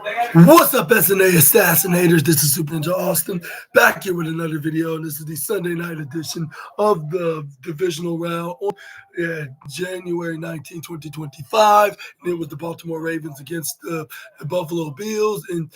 What's up, SNA Assassinators? This is Super Ninja Austin back here with another video, and this is the Sunday night edition of the Divisional round on January 19, 2025. And it was the Baltimore Ravens against the Buffalo Bills in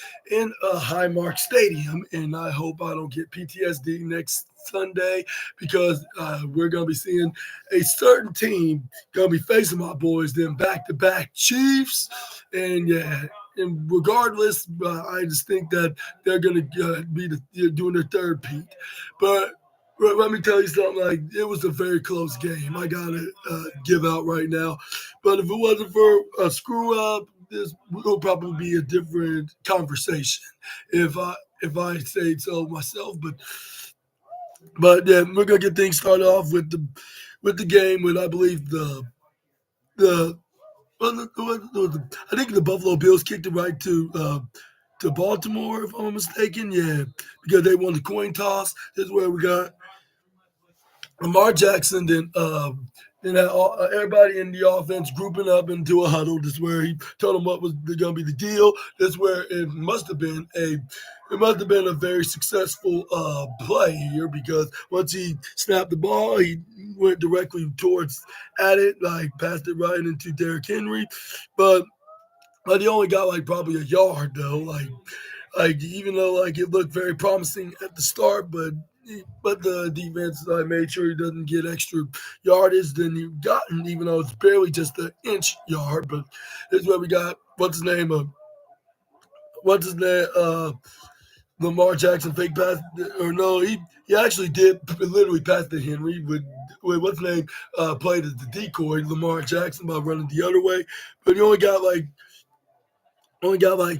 Highmark Stadium. And I hope I don't get PTSD next Sunday because we're going to be seeing a certain team going to be facing my boys, them back-to-back Chiefs. And and regardless, I just think that they're going to be doing their third peat. But let me tell you something. Like, it was a very close game. I gotta give out right now. But if it wasn't for a screw up, this will probably be a different conversation. If I say so myself. But yeah, we're gonna get things started off with the game with, I believe, the I think the Buffalo Bills kicked it right to Baltimore, if I'm not mistaken. Yeah, because they won the coin toss. This is where we got Lamar Jackson. Then had everybody in the offense grouping up into a huddle. This is where he told them what was going to be the deal. This is where it must have been a very successful play here, because once he snapped the ball, he went directly towards at it, like passed it right into Derrick Henry. But he only got like probably a yard though. Like even though like it looked very promising at the start, but the defense made sure he doesn't get extra yardage than he gotten, even though it's barely just an inch yard. But this is where we got what's his name? Lamar Jackson fake pass, or no, he actually did literally pass to Henry with what's his name played as the decoy, Lamar Jackson, by running the other way. But he only got like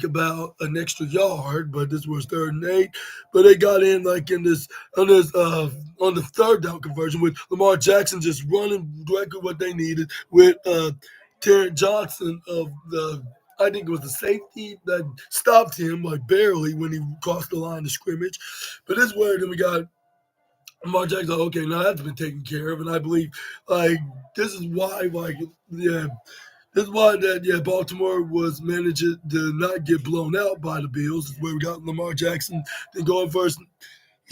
about an extra yard, but this was 3rd and 8. But they got in like in this on the third down conversion with Lamar Jackson just running directly what they needed with Terrence Johnson of the, I think it was the safety that stopped him like barely when he crossed the line of scrimmage. But this is where then we got Lamar Jackson. Like, okay, now that's been taken care of, and I believe like this is why this is why Baltimore was managing to not get blown out by the Bills. This is where we got Lamar Jackson then going first,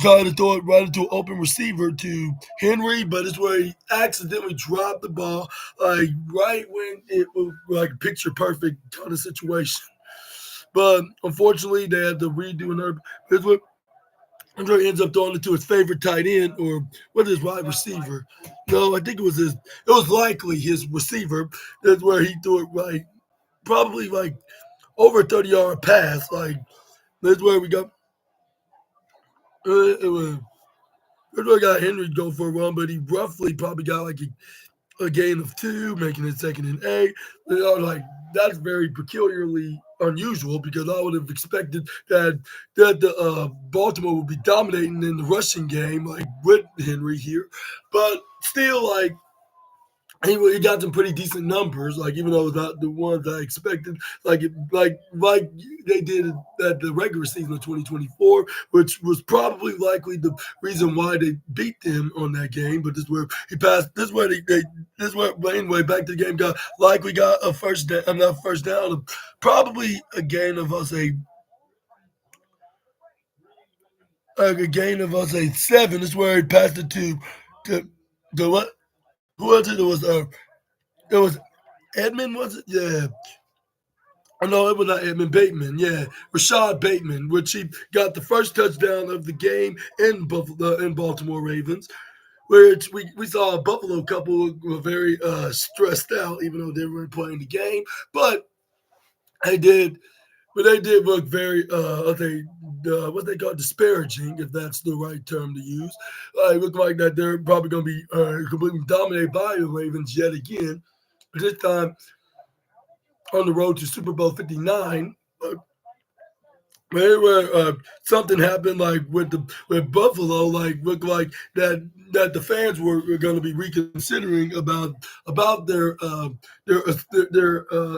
trying to throw it right into an open receiver to Henry, but it's where he accidentally dropped the ball, like right when it was like a picture perfect kind of situation. But unfortunately, they had to redo another. Here's what Andre ends up throwing it to his favorite tight end, or what is wide receiver? No, I think it was his. It was likely his receiver. That's where he threw it right, probably like over a 30-yard pass. Like that's where we got. It was. That's where I got Henry to go for a run, but he roughly probably got like a gain of 2, making it 2nd and 8. Like that's very peculiarly unusual, because I would have expected that the Baltimore would be dominating in the rushing game, like with Henry here. But still, like he got some pretty decent numbers, like even though it's not the ones I expected, like they did at the regular season of 2024, which was probably likely the reason why they beat them on that game. But this is where he passed. This is where this is where anyway back to the game got likely got a first down, not first down, probably a gain of us a gain of us a 7. This is where he passed it to what? Who was it? It was Edmund, was it? Yeah. Oh, no, it was not Edmund Bateman. Yeah, Rashad Bateman, which he got the first touchdown of the game in Baltimore Ravens, which we saw a Buffalo couple who were very stressed out, even though they weren't playing the game. But they did, they did look very, what they call disparaging, if that's the right term to use. It looked like that they're probably going to be completely dominated by the Ravens yet again. But this time on the road to Super Bowl 59, where something happened like with Buffalo, like looked like that the fans were going to be reconsidering about their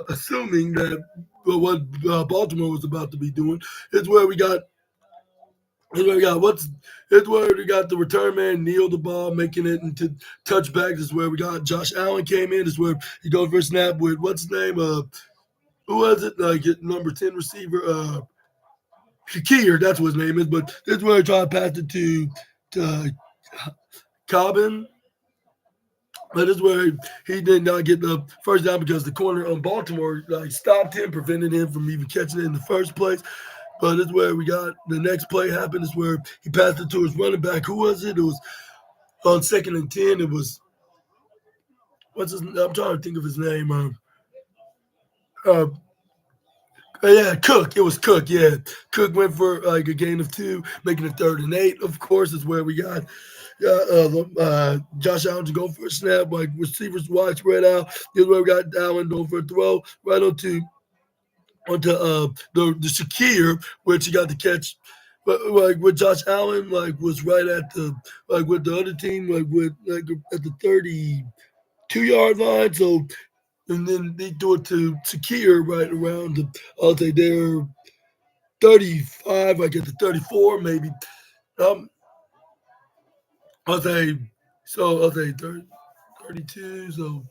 assuming that what Baltimore was about to be doing. Is where we got. Is where we got what's. It's where we got the return man kneel the ball, making it into touchbacks. Is where we got Josh Allen came in. Is where he goes for a snap with what's his name. who was it? Like number 10 receiver, Shakir, that's what his name is. But this is where I try to pass it to Cobbin. But this is where he did not get the first down because the corner on Baltimore like stopped him, prevented him from even catching it in the first place. But this is where we got the next play happened. Is where he passed it to his running back. Who was it? It was on 2nd and 10. It was what's his? I'm trying to think of his name. Uh, yeah, Cook. It was Cook. Yeah, Cook went for like a gain of 2, making it 3rd and 8. Of course, is where we got Josh Allen to go for a snap, like receivers wide spread out. This is where we got Allen going for a throw right onto the Shakir, which he got the catch. But like with Josh Allen, like was right at the like with the other team, like with like at the 32-yard line. So and then they do it to Shakir right around the I'll say they're 35, like at the 34 maybe. Um, I'll say I'll say 30, 32. So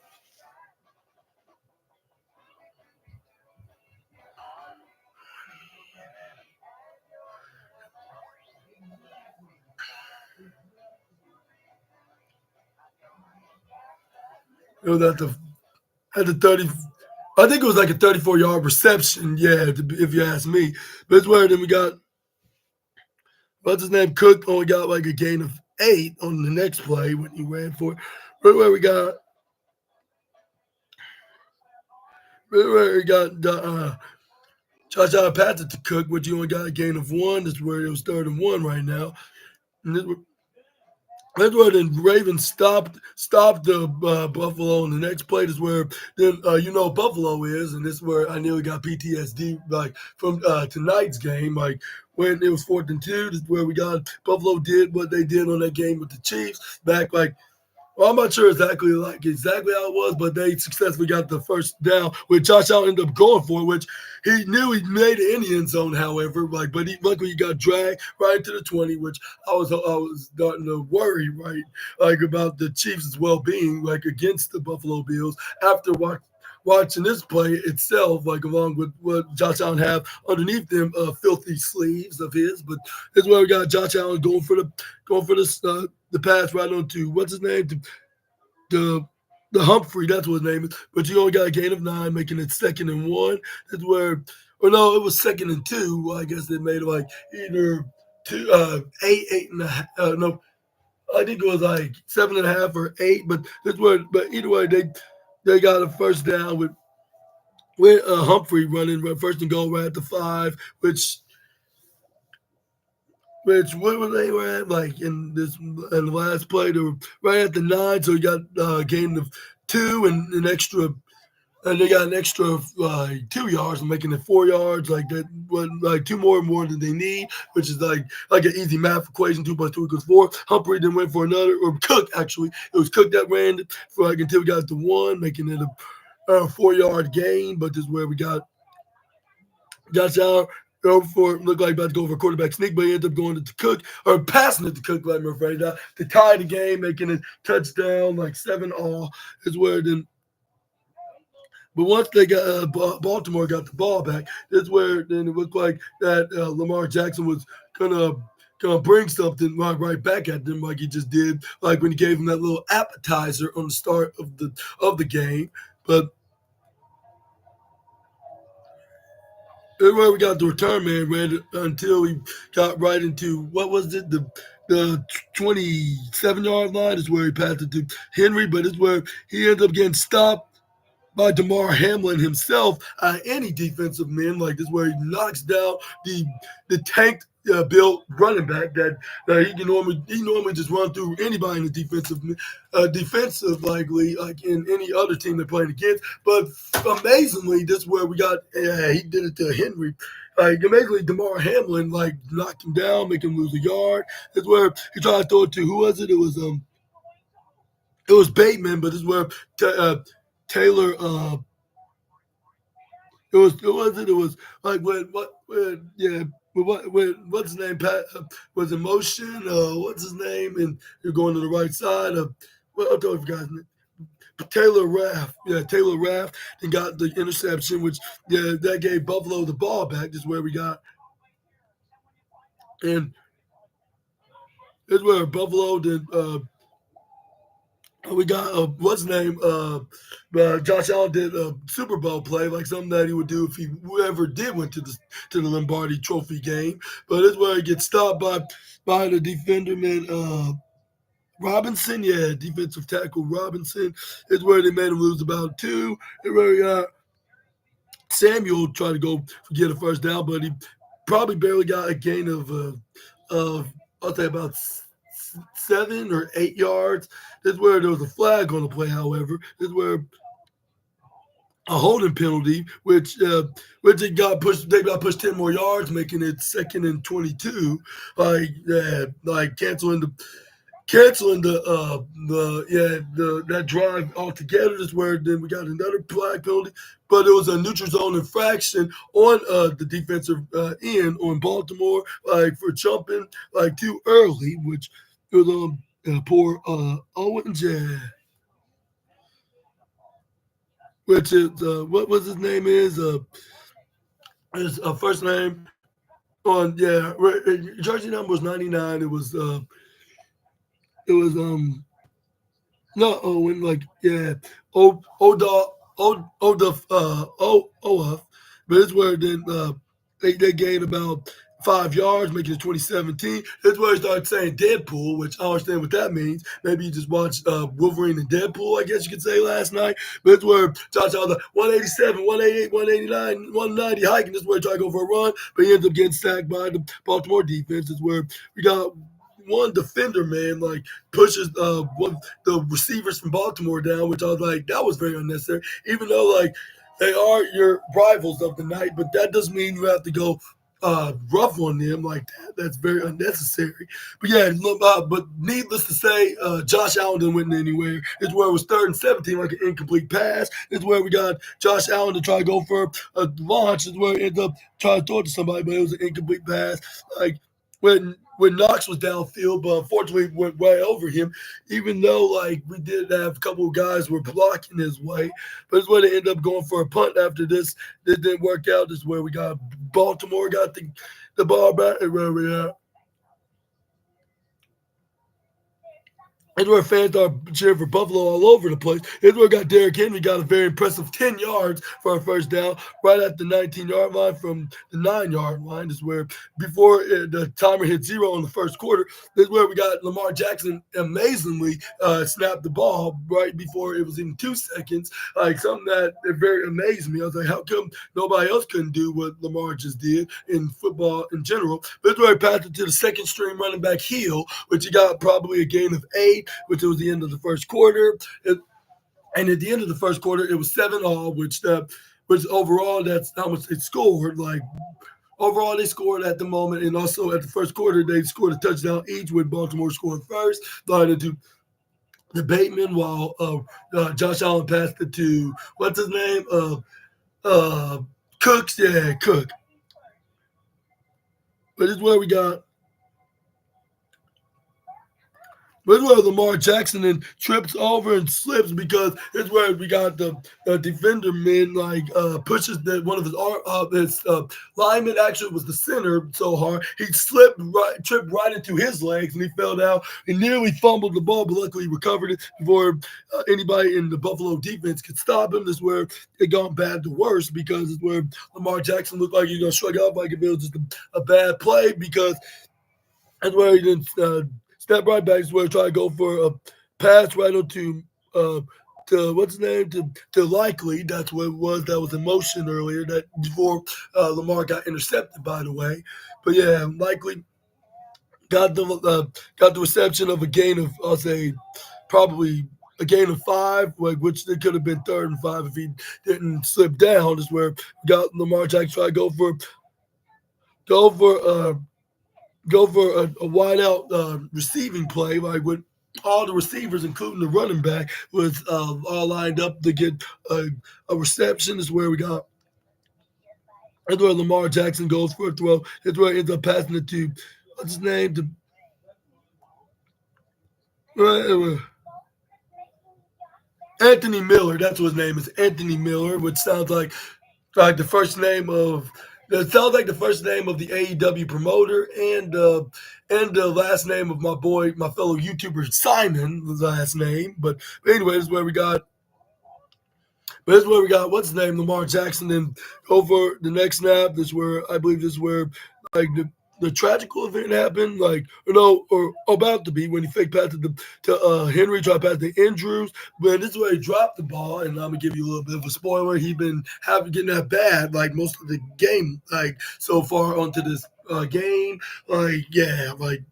it was at the 30. I think it was like a 34-yard reception. Yeah, if you ask me. But it's where then we got what's his name? Cook only got like a gain of 8 on the next play when he ran for it. Right where we got right where we got Josh Allen passed it to Cook, which he only got a gain of 1. That's where it was 3rd and 1 right now. And that's where the Ravens stopped the Buffalo, and the next play is where then Buffalo is, and this is where I nearly got PTSD like from tonight's game. Like when it was 4th and 2, this is where we got Buffalo did what they did on that game with the Chiefs back like well, I'm not sure exactly how it was, but they successfully got the first down, which Josh Allen ended up going for, which he knew he made it in the end zone. However, but luckily he got dragged right into the 20, which I was starting to worry like about the Chiefs' well being like against the Buffalo Bills after watching this play itself, like along with what Josh Allen have underneath them, filthy sleeves of his. But this is where we got Josh Allen going for this the pass right on to what's his name, the the Humphrey. That's what his name is. But you only got a gain of 9, making it 2nd and 1. That's where, or no, it was 2nd and 2. Well, I guess they made it like either 8 and a half. No, I think it was like 7.5 or 8. But that's where. But either way, they got a first down with Humphrey running first and goal right at the 5, which what were they were at like in the last play they were right at the 9, so you got gain of 2 and an extra, and they got an extra 2 yards and making it 4 yards, like that was like 2 more than they need, which is like an easy math equation. 2 plus 2 equals 4. Humphrey then went for another, or Cook actually, it was Cook that ran for like until we got to 1, making it a 4-yard gain. But this is where we got Josh Allen over for looked like about to go for a quarterback sneak, but he ended up going to Cook or passing it to Cook, like I'm afraid to tie the game, making it touchdown, like 7-all is where then. But once they got Baltimore got the ball back, that's where then it looked like that Lamar Jackson was gonna bring something right back at them, like he just did, like when he gave him that little appetizer on the start of the game. But everywhere we got the return man ran it until we got right into what was it, the 27-yard line is where he passed it to Henry, but it's where he ended up getting stopped by Damar Hamlin himself, any defensive man. Like this, where he knocks down the tanked built running back that he normally just run through anybody in the defensive likely like in any other team they're playing against. But amazingly, this is where we got he did it to Henry. Like amazingly, Damar Hamlin like knocked him down, make him lose a yard. That's where he tried to throw it to who was it? It was Bateman, but this is where Taylor. It was like when yeah. What's his name? Pat was in motion. What's his name? And you're going to the right side of. Well, I don't know if you guys. Taylor Raff, yeah, Taylor Raff, and got the interception, which yeah, that gave Buffalo the ball back. This is where we got, and this is where Buffalo did. We got what's his name? Josh Allen did a Super Bowl play, like something that he would do if he ever did went to the Lombardi Trophy game. But this is where he gets stopped by the defender man. Robinson, yeah, defensive tackle Robinson is where they made him lose about two. And where we got Samuel tried to go get a first down, but he probably barely got a gain of I'll say about 7 or 8 yards. This is where there was a flag on the play. However, this is where a holding penalty, which it got pushed. They got pushed 10 more yards, making it 2nd and 22. Like canceling that drive altogether. Is where then we got another flag penalty, but it was a neutral zone infraction on the defensive end on Baltimore, like for jumping like too early, which was on poor Owens, yeah, which is what was his name is his first name on jersey number was 99. It was not Owen, like yeah, Oda Oaf, but it's where then they gained about 5 yards, making it 2017. That's where I started saying Deadpool, which I don't understand what that means. Maybe you just watched Wolverine and Deadpool, I guess you could say, last night. But it's where Josh Allen 187, 188, 189, 190 hiking. This is where he tried to go for a run, but he ends up getting sacked by the Baltimore defense. It's where we got one defender, man, like pushes one the receivers from Baltimore down, which I was like, that was very unnecessary. Even though like they are your rivals of the night, but that doesn't mean you have to go rough on them like that. That's very unnecessary. But yeah, look, but needless to say, Josh Allen didn't win anywhere. It's where it was 3rd and 17, like an incomplete pass. It's where we got Josh Allen to try to go for a launch. It's where it ended up trying to throw it to somebody, but it was an incomplete pass. Like when Knox was downfield, but unfortunately went way over him. Even though like we did have a couple of guys were blocking his way, but it's where they ended up going for a punt after this. This didn't work out. This is where we got Baltimore got the ball back, and where we at. It's where fans are cheering for Buffalo all over the place. It's where got Derrick Henry got a very impressive 10 yards for a first down right at the 19-yard line from the 9-yard line. This is where before the timer hit zero in the first quarter, this is where we got Lamar Jackson amazingly snapped the ball right before it was in 2 seconds. Like something that it very amazed me. I was like, how come nobody else couldn't do what Lamar just did in football in general? But it's where he passed it to the second string running back Hill, which he got probably a gain of 8. Which was the end of the first quarter. And at the end of the first quarter, it was 7-all, which overall, that's how much they scored. Like, overall, they scored at the moment. And also at the first quarter, they scored a touchdown each, with Baltimore scoring first, started to the Bateman, while Josh Allen passed it to, what's his name? Cooks. Yeah, Cook. But this is where we got. But it's where Lamar Jackson and trips over and slips, because it's where we got the defender man like pushes that one of his lineman, actually was the center, so hard he tripped right into his legs, and he fell down. He nearly fumbled the ball, but luckily he recovered it before anybody in the Buffalo defense could stop him. This is where it gone bad to worse, because it's where Lamar Jackson looked like he's gonna shrug off like if it was just a bad play, because that's where he didn't step right back. Is where he tried to go for a pass right onto to what's his name to Likely. That's what it was. That was in motion earlier. That before Lamar got intercepted, by the way. But yeah, Likely got the reception of a gain of, I'll say, probably a gain of 5, like, which it could have been 3rd and 5 if he didn't slip down. Is where got Lamar Jackson try to go for a wide out receiving play, like with all the receivers, including the running back, was all lined up to get a reception. Is where we got. That's where Lamar Jackson goes for a throw. That's where he ends up passing it to, what's his name? Anthony Miller. That's what his name is, Anthony Miller, which sounds like the first name of. That sounds like the first name of the AEW promoter and the last name of my boy, my fellow YouTuber Simon, the last name. But anyway, this is where we got But this is where we got what's his name, Lamar Jackson. Then over the next snap, this is where I believe this is where like the tragical event happened, like or about to be when he fake passed it to Henry, tried to pass to Andrews. But this is where he dropped the ball, and I'm gonna give you a little bit of a spoiler. He been having getting that bad like most of the game, like so far onto this game. Like yeah, like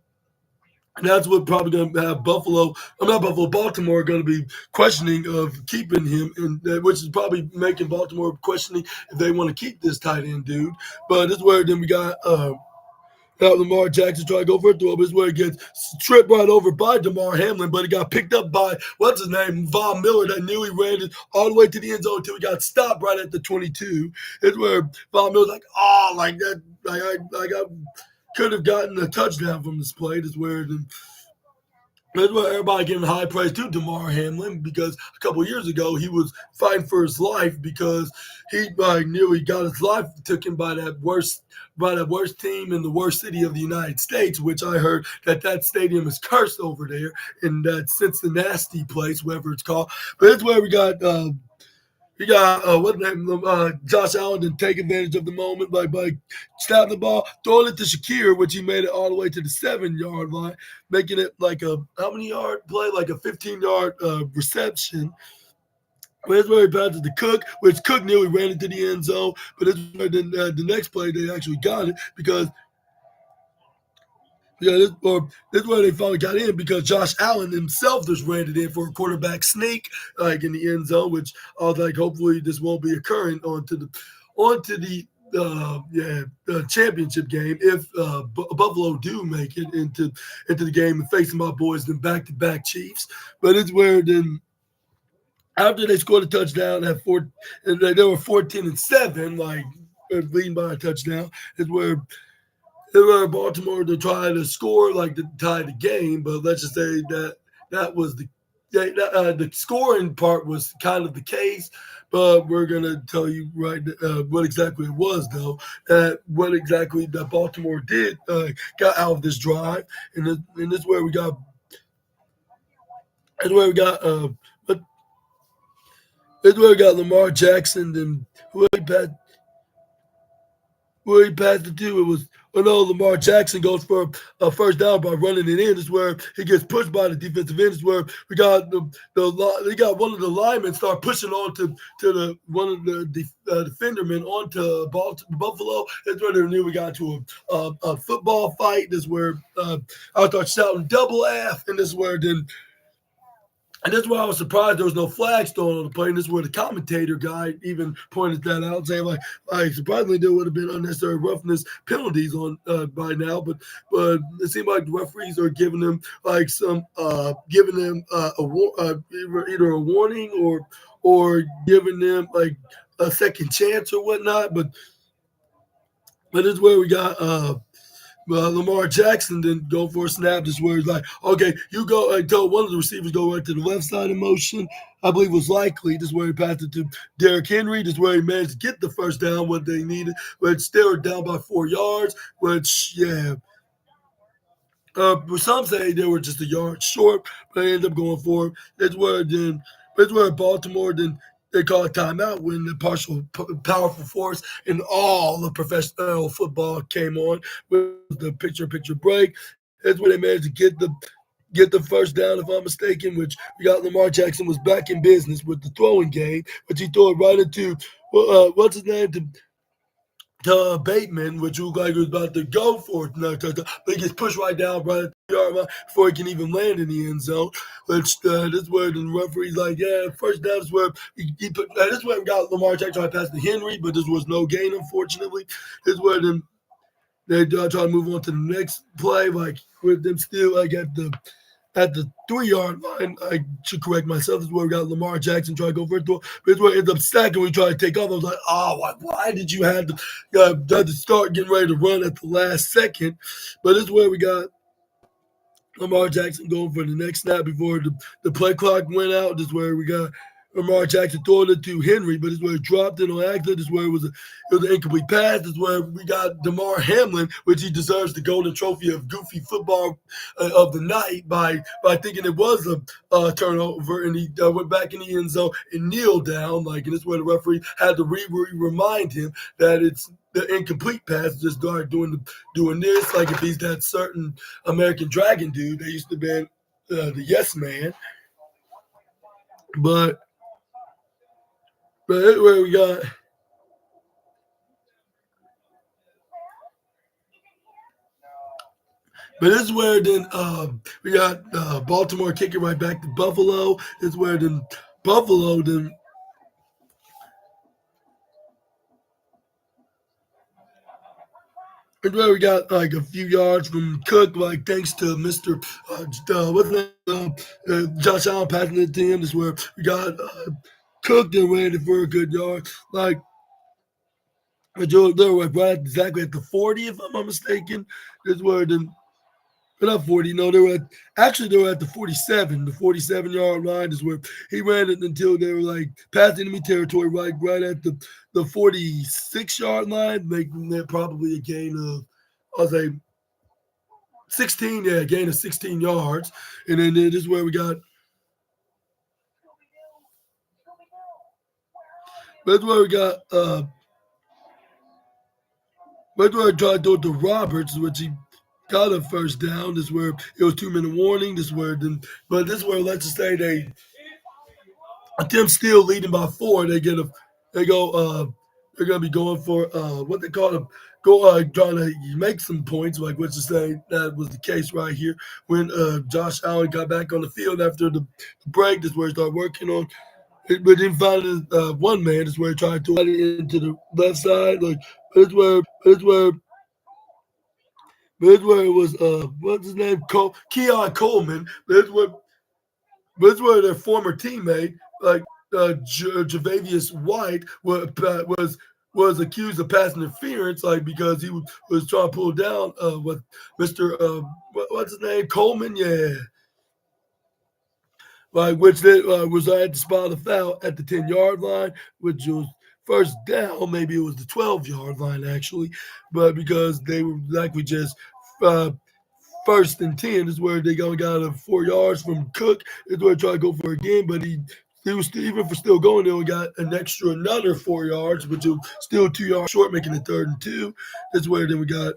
and that's what probably going to have Buffalo. I'm not Buffalo. Baltimore going to be questioning of keeping him, and which is probably making Baltimore questioning if they want to keep this tight end dude. But this is where then we got Lamar Jackson trying to go for a throw. But this is where he gets tripped right over by Damar Hamlin, but he got picked up by what's his name, Von Miller, that nearly ran it all the way to the end zone until he got stopped right at the 22. It's where Von Miller's like, oh, like that, I could have gotten a touchdown from this play. That's where everybody giving high praise to Damar Hamlin because a couple of years ago he was fighting for his life because he nearly got his life taken by that worst team in the worst city of the United States, which I heard that stadium is cursed over there in that Cincinnati place, whatever it's called. But that's where we got what name? Josh Allen didn't take advantage of the moment by snapping the ball, throwing it to Shakir, which he made it all the way to the 7-yard line, making it like a how many yard play? Like a 15-yard reception. That's where he passed it to Cook, which Cook nearly ran into the end zone. But it's where the next play they actually got it because yeah, this is where they finally got in because Josh Allen himself just ran it in for a quarterback sneak, like in the end zone, which I was like, hopefully this won't be occurring onto the championship game if Buffalo do make it into the game and facing my boys then back-to-back Chiefs. But it's where then after they scored a touchdown at and they were 14-7, like leading by a touchdown, is where they were Baltimore to try to score like to tie the game, but let's just say that was the scoring part was kind of the case. But we're gonna tell you right what exactly it was, though. What exactly that Baltimore did got out of this drive, and this is where we got. That's where we got. But this is where we got Lamar Jackson and who he passed where he passed it to. It was Lamar Jackson goes for a first down by running it in. Is where he gets pushed by the defensive end. Is where we got they got one of the linemen start pushing on to the one of the defendermen onto Buffalo. That's where they knew we got to a football fight. This is where I start shouting double F, and this is where then and that's why I was surprised there was no flags thrown on the play. And this is where the commentator guy even pointed that out, saying like surprisingly there would have been unnecessary roughness penalties on by now, but it seemed like the referees are giving them like some giving them either a warning or giving them like a second chance or whatnot. But this is where we got Lamar Jackson didn't go for a snap. This is where he's like, okay, you go. I told one of the receivers go right to the left side in motion. I believe it was likely. This is where he passed it to Derrick Henry. This is where he managed to get the first down, what they needed. But still down by 4 yards, which, yeah. Some say they were just a yard short, but they ended up going for it. That's where Baltimore then they call a timeout when the powerful force in all of professional football came on with the picture break. That's where they managed to get the first down, if I'm mistaken, which we got Lamar Jackson was back in business with the throwing game, which he threw it right into what's his name to Bateman, which looked like he was about to go for it, but he gets pushed right down right at the yard line before he can even land in the end zone. Which this is where the referee's like, yeah, first down is where he put. This is where we got Lamar Jackson trying to pass to Henry, but this was no gain, unfortunately. This is where then they try to move on to the next play, like with them still like at the 3-yard line. I should correct myself. This is where we got Lamar Jackson trying to go for a throw. But it's where it ends up stacking. We try to take off. I was like, oh, why did you have to start getting ready to run at the last second? But this is where we got Lamar Jackson going for the next snap before the play clock went out. This is where we got Lamar Jackson throwing it to Henry, but it's where it dropped it on accident. This is where it was an incomplete pass. This is where we got Damar Hamlin, which he deserves the golden trophy of goofy football of the night by thinking it was a turnover, and he went back in the end zone and kneeled down, and this is where the referee had to remind him that it's the incomplete pass. Just start doing this, like if he's that certain American Dragon dude that used to be the Yes Man, but. But that's where we got. But this is where then we got Baltimore kicking right back to Buffalo. This is where then Buffalo then. It's where we got like a few yards from Cook, like thanks to Mr. What's his name? Josh Allen passing it to him. This is where we got Cook then ran it for a good yard. Like they were right exactly at the 40, if I'm not mistaken. This is where then not 40. No, they were at the 47. The 47-yard line is where he ran it until they were like past enemy territory, right at the 46-yard line, making that probably a gain of, I'll say 16. Yeah, a gain of 16 yards. And then this is where we got. That's where we got. That's where I tried to throw it to Roberts, which he got a first down. This is where it was 2-minute warning. This is where then, but this is where let's just say them still leading by 4. They go. They're gonna be going for what they call them. Go trying to make some points. Like let's just say that was the case right here when Josh Allen got back on the field after the break. This is where he started working on. But then finally, one man is where he tried to it into the left side. Like, but it's where That's where it was. What's his name? Keon Coleman. That's where their former teammate, like Javavius White, was accused of pass interference, like because he was trying to pull down with Mister what's his name, Coleman. Yeah, like which they, was at the spot of the foul at the 10-yard line, which was first down. Maybe it was the 12-yard line actually, but because they were like we just uh, first and 10 is where they only got 4 yards from Cook. Is where they tried to go for it again, but he was still, even for still going, they only got another 4 yards, which was still 2 yards short, making it 3rd and 2. That's where then we got.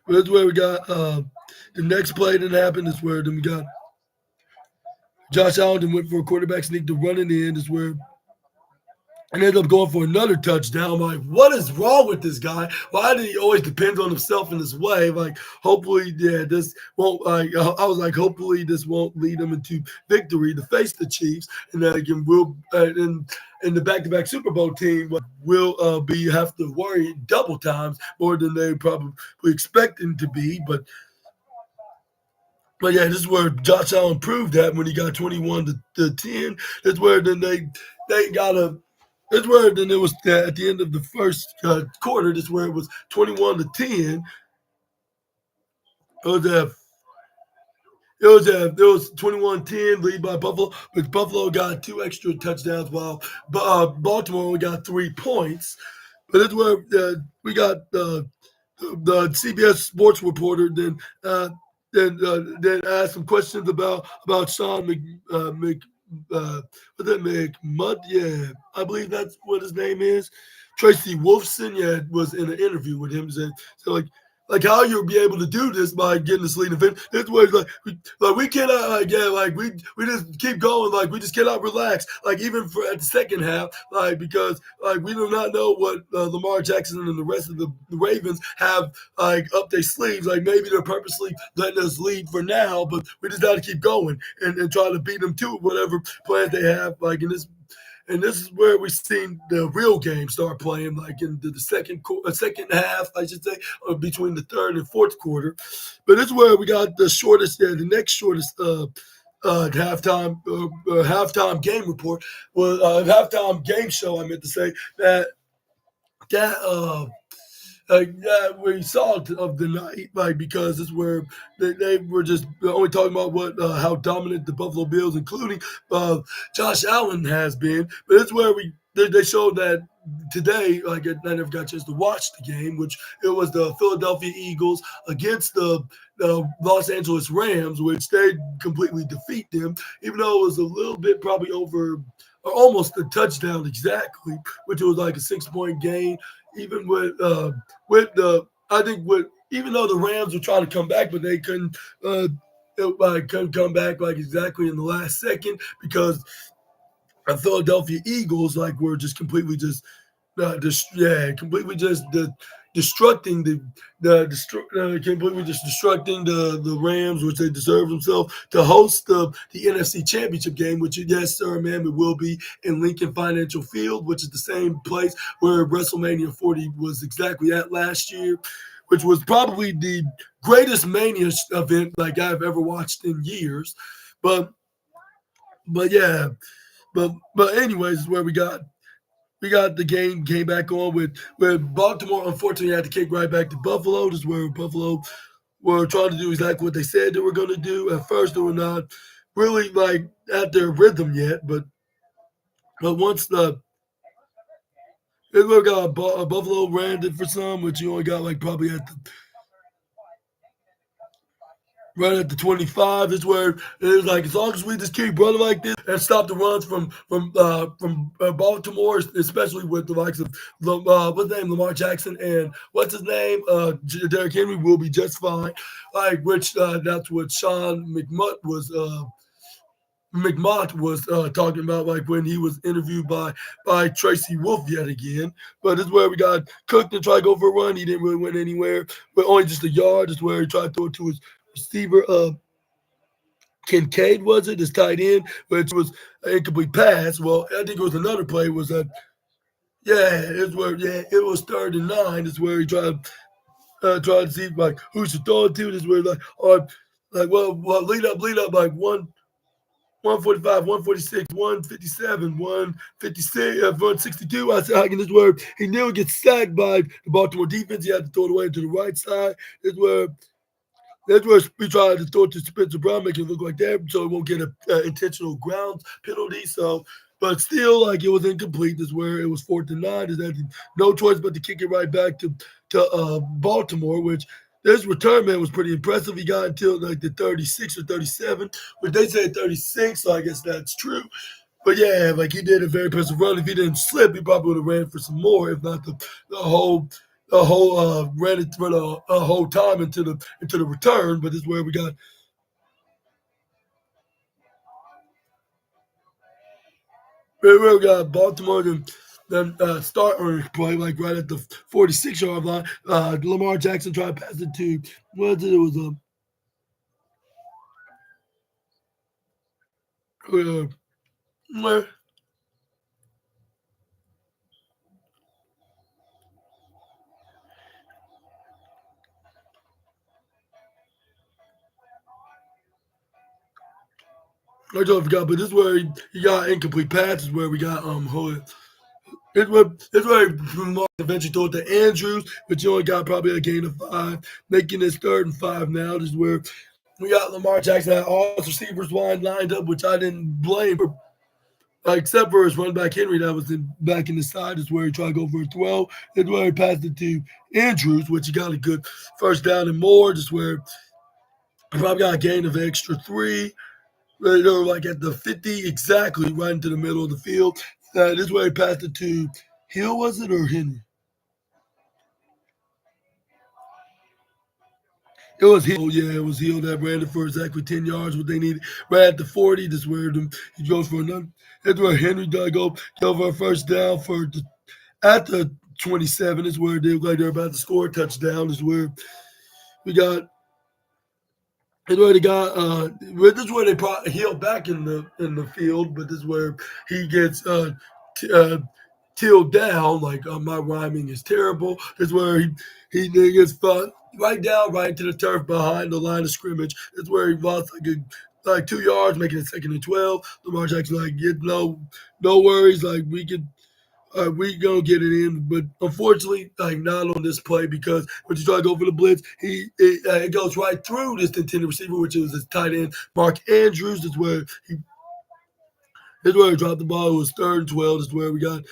That's where we got the next play that happened. Is where then we got Josh Allen went for a quarterback sneak to run it in. Is where and ended up going for another touchdown. I'm like, what is wrong with this guy? Why do he always depend on himself in this way? Like, hopefully, yeah, this won't. Like, I was like, hopefully, this won't lead him into victory to face the Chiefs, and that again will and the back-to-back Super Bowl team will be have to worry double times more than they probably expect him to be, But yeah, this is where Josh Allen proved that when he got 21 to 10. That's where then they got a. That's where then it was at the end of the first quarter. That's where it was 21 to 10. It was it was 21-10 lead by Buffalo, but Buffalo got 2 extra touchdowns while Baltimore only got 3 points. But that's where we got the CBS sports reporter then asked some questions about Sean what's that McMud? Yeah, I believe that's what his name is. Tracy Wolfson, yeah, was in an interview with him. So like how you'll be able to do this by getting this lead event. That's where it's like we cannot we just keep going, like we just cannot relax, like even for at the second half, like because like we do not know what Lamar Jackson and the rest of the Ravens have like up their sleeves. Like maybe they're purposely letting us lead for now, but we just got to keep going and try to beat them to whatever plans they have. Like in this. And this is where we've seen the real game start playing, like in the second half, I should say, or between the 3rd and 4th quarter. But this is where we got the shortest, the next shortest halftime game report was halftime game show. I meant to say that we saw of the night, like because it's where they were just only talking about what how dominant the Buffalo Bills, including uh, Josh Allen, has been. But it's where they showed that today. Like I never got a chance to watch the game, which it was the Philadelphia Eagles against the Los Angeles Rams, which they completely defeat them, even though it was a little bit probably over. Or almost a touchdown exactly, which was like a 6 point gain. Even with the I think with even though the Rams were trying to come back, but they couldn't couldn't come back like exactly in the last second because the Philadelphia Eagles like were just completely just completely just destructing completely just destructing the Rams, which they deserve themselves to host the NFC Championship game, which yes, sir, ma'am, it will be in Lincoln Financial Field, which is the same place where WrestleMania 40 was exactly at last year, which was probably the greatest Mania event like I've ever watched in years. But but yeah, but anyways, is where we got the game came back on with Baltimore unfortunately had to kick right back to Buffalo. This is where Buffalo were trying to do exactly what they said they were going to do. At first, they were not really like at their rhythm yet, but once the they got Buffalo ran it for some, which you only got like probably at the right at the 25 is where it was like as long as we just keep running like this and stop the runs from Baltimore, especially with the likes of what's his name Lamar Jackson and what's his name Derrick Henry, will be just fine. Like which that's what Sean McMott was talking about, like when he was interviewed by Tracy Wolf yet again. But this is where we got Cook to try to go for a run. He didn't really win anywhere, but only just a yard. This is where he tried to throw it to his receiver. Kincaid was it, his tight end, which was an incomplete pass. Well, I think it was another play. Was that it was 3rd and 9. Is where he tried to see like who should throw it to. This is where lead up like 145, 146, 157, 156, 162. I said, I can this where he nearly gets sacked by the Baltimore defense. He had to throw it away to the right side. That's where we try to throw it to Spencer Brown, make it look like that, so it won't get an intentional ground penalty. So, but still, like it was incomplete. That's where it was 4th and 9. Is that no choice but to kick it right back to Baltimore, which this return man was pretty impressive. He got until like the 36 or 37, but they say 36, so I guess that's true. But yeah, like he did a very impressive run. If he didn't slip, he probably would have ran for some more, if not the whole ran it for the whole time into the return. But this is where we got Baltimore then start or play like right at the 46-yard line. Lamar Jackson tried to pass it to what was it? It was uh, I don't forgot, but this is where he got incomplete passes. Where we got it's where Lamar eventually threw it to Andrews, but you only got probably a gain of 5, making this 3rd and 5 now. This is where we got Lamar Jackson had all his receivers lined up, which I didn't blame for, except for his running back Henry that was back in the side. Is where he tried to go for a throw. It's where he passed it to Andrews, which he got a good first down and more. Just where he probably got a gain of extra 3. They were like at the 50 exactly, right into the middle of the field. This is where he passed it to Hill, was it, or Henry? It was Hill. Yeah, it was Hill that ran it for exactly 10 yards, what they needed. Right at the 40, this is where he goes for another. That's where Henry does go for a first down at the 27 is where they look like they're about to score a touchdown. Is where we got and where they got this is where they brought Hill back in the field, but this is where he gets tilled down. Like my rhyming is terrible. This is where he gets right down right into the turf behind the line of scrimmage. This is where he lost like 2 yards, making it 2nd and 12. Lamar Jackson like get no worries, like we could We gonna get it in, but unfortunately, like not on this play because when you try to go for the blitz, it goes right through this intended receiver, which is his tight end Mark Andrews. That's where he dropped the ball. It was 3rd and 12. That's where we got